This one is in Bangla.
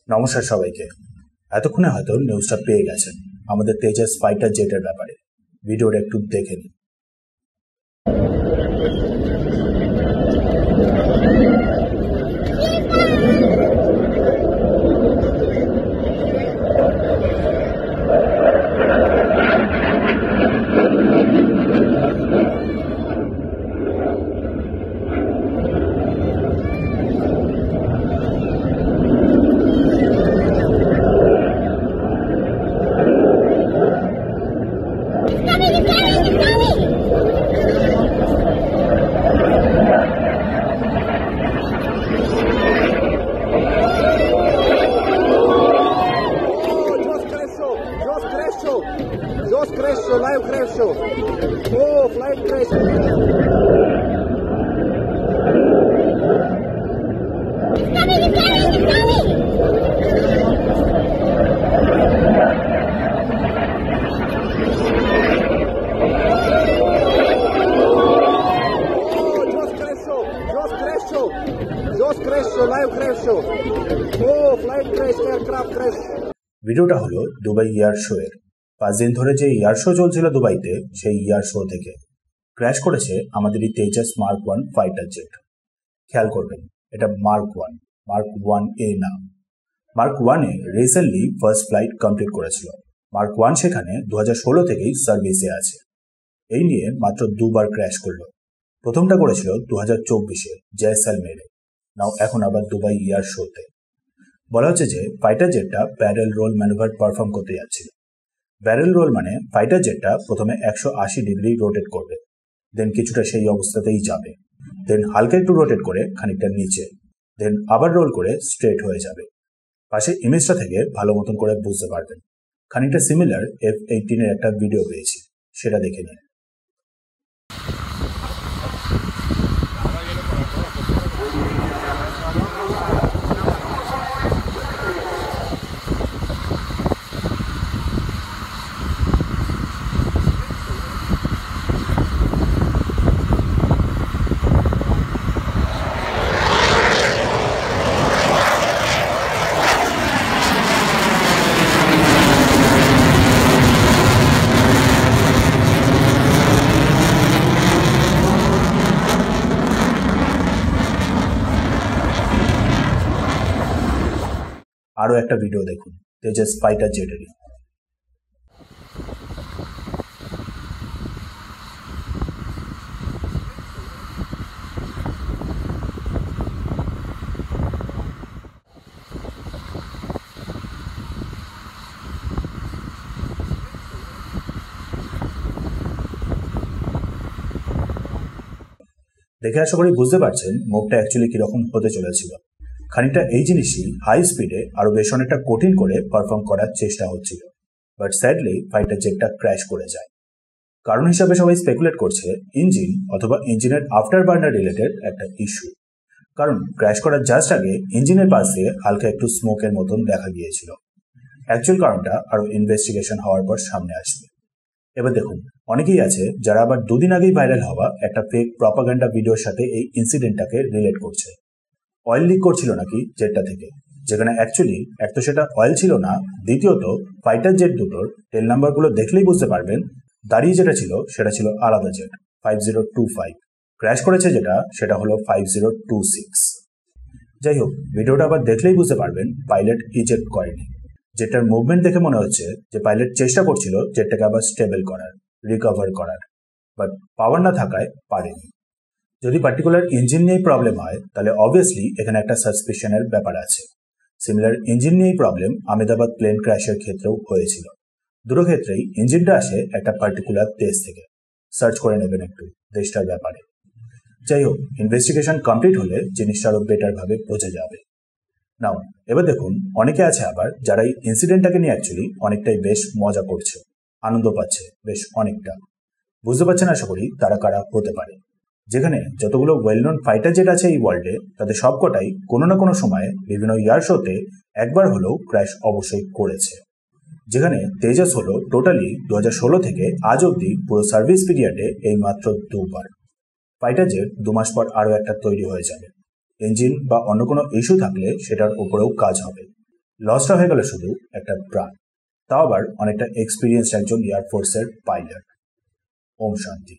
নমস্কার সবাইকে। এতক্ষণে হয়তো নিউজটা পেয়ে গেছেন আমাদের তেজাস ফাইটার জেটের ব্যাপারে। ভিডিওটা একটু দেখে নিন। Jos cresceu, live cresceu. Oh, flight cresceu. Jos cresceu, live cresceu. Oh, flight cresceu, aircraft cresceu. ভিডিওটা হলো দুবাই এয়ার শো এর। 5 দিন ধরে যে এয়ার শো চলছিল দুবাইতে, সেই এয়ার শো থেকে ক্র্যাশ করেছে আমাদের এই তেজাস মার্ক 1 ফাইটার জেট। খেয়াল করবেন, এটা মার্ক 1 এ না। মার্ক 1 এ রিসেন্টলি ফার্স্ট ফ্লাইট কমপ্লিট করেছিল। মার্ক 1 সেখানে 2016 থেকেই সার্ভিসে আছে। এই নিয়ে মাত্র দুবার ক্র্যাশ করলো। প্রথমটা করেছিল 2024-এ জয়সালমেরে, নাও এখন আবার দুবাই এয়ার শোতে। বলা হচ্ছে যে ফাইটার জেটটা ব্যারেল রোল ম্যানুভার পারফর্ম করতে যাচ্ছিল। ব্যারেল রোল মানে ফাইটার জেটটা প্রথমে 180 ডিগ্রি রোটেট করবে, দেন কিছুটা সেই অবস্থাতেই যাবে, দেন হালকা একটু রোটেট করে খানিকটা নিচে, দেন আবার রোল করে স্ট্রেট হয়ে যাবে। পাশে ইমেজটা থেকে ভালো মতন করে বুঝতে পারবেন। খানিকটা সিমিলার F-18 এর একটা ভিডিও পেয়েছি, সেটা দেখে নিন। আরো একটা ভিডিও দেখুন তেজাস ফাইটার জেটেরই। দেখে আশা করি বুঝতে পারছেন মুভটা অ্যাকচুয়ালি কিরকম হতে চলেছিল। খানিকটা এই জিনিসই হাই স্পিডে আরো বেশ অনেকটা কঠিন করে পারফর্ম করার চেষ্টা হচ্ছিল, বাট স্যাডলি ফাইটার জেটটা ক্র্যাশ করে যায়। কারণ হিসাবে সবাই স্পেকুলেট করছে ইঞ্জিন অথবা ইঞ্জিনের আফটার বার্নার রিলেটেড একটা ইস্যু। কারণ ক্র্যাশ করার জাস্ট আগে ইঞ্জিনের পাশ দিয়ে হালকা একটু স্মোকের মতন দেখা গিয়েছিল। অ্যাকচুয়াল কারণটা আরো ইনভেস্টিগেশন হওয়ার পর সামনে আসবে। এবার দেখুন, অনেকেই আছে যারা আবার দুদিন আগেই ভাইরাল হওয়া একটা ফেক প্রপাগান্ডা ভিডিওর সাথে এই ইনসিডেন্টটাকে রিলেট করছে। অয়েল লিক করছিল নাকি জেটটা থেকে, যেখানে অ্যাকচুয়ালি এক তো সেটা অয়েল ছিল না, দ্বিতীয়ত ফাইটার জেট দুটোর টেল নাম্বারগুলো দেখলেই বুঝতে পারবেন দাঁড়িয়ে যেটা ছিল সেটা ছিল আলাদা জেট 5025, ক্র্যাশ করেছে যেটা সেটা হলো 5026। যাই হোক, ভিডিওটা আবার দেখলেই বুঝতে পারবেন পাইলট ইজেক্ট করেনি। জেটটার মুভমেন্ট দেখে মনে হচ্ছে যে পাইলট চেষ্টা করছিল জেটটাকে আবার স্টেবল করার, রিকভার করার, বাট পাওয়ার না থাকায় পারেনি। যদি পার্টিকুলার ইঞ্জিন নিয়েই প্রবলেম হয় তাহলে অবভিয়াসলি এখানে একটা সাসপিশনের ব্যাপার আছে। সিমিলার ইঞ্জিন নিয়েই প্রবলেম আহমেদাবাদ প্লেন ক্র্যাশের ক্ষেত্রেও হয়েছিল। দুটো ক্ষেত্রেই ইঞ্জিনটা আসে একটা পার্টিকুলার দেশ থেকে। সার্চ করে নেবেন একটু দেশটার ব্যাপারে। যাই হোক, ইনভেস্টিগেশন কমপ্লিট হলে জিনিসটা আরো বেটার ভাবে বোঝা যাবে। নাও এবার দেখুন, অনেকে আছে আবার যারা এই ইনসিডেন্টটাকে নিয়ে অ্যাকচুয়ালি অনেকটাই বেশ মজা করছে, আনন্দ পাচ্ছে বেশ অনেকটা। বুঝতে পারছেন আশা করি তারা কারা হতে পারে। যেখানে যতগুলো ওয়েল নোন ফাইটার জেট আছে এই ওয়ার্ল্ডে, তাদের সবকটাই কোনো না কোনো সময়ে বিভিন্ন এয়ার শোতে একবার হলেও ক্র্যাশ অবশ্যই করেছে। যেখানে তেজাস হলো টোটালি 2016 থেকে আজ অব্দি পুরো সার্ভিস পিরিয়ডে এই মাত্র দুবার। ফাইটার জেট 2 মাস পর আরো একটা তৈরি হয়ে যাবে। ইঞ্জিন বা অন্য কোনো ইস্যু থাকলে সেটার উপরেও কাজ হবে। লসটা হয়ে গেল শুধু একটা প্রাণ, তাও আবার অনেকটা এক্সপিরিয়েন্সড একজন এয়ারফোর্সের পাইলট। ওম শান্তি।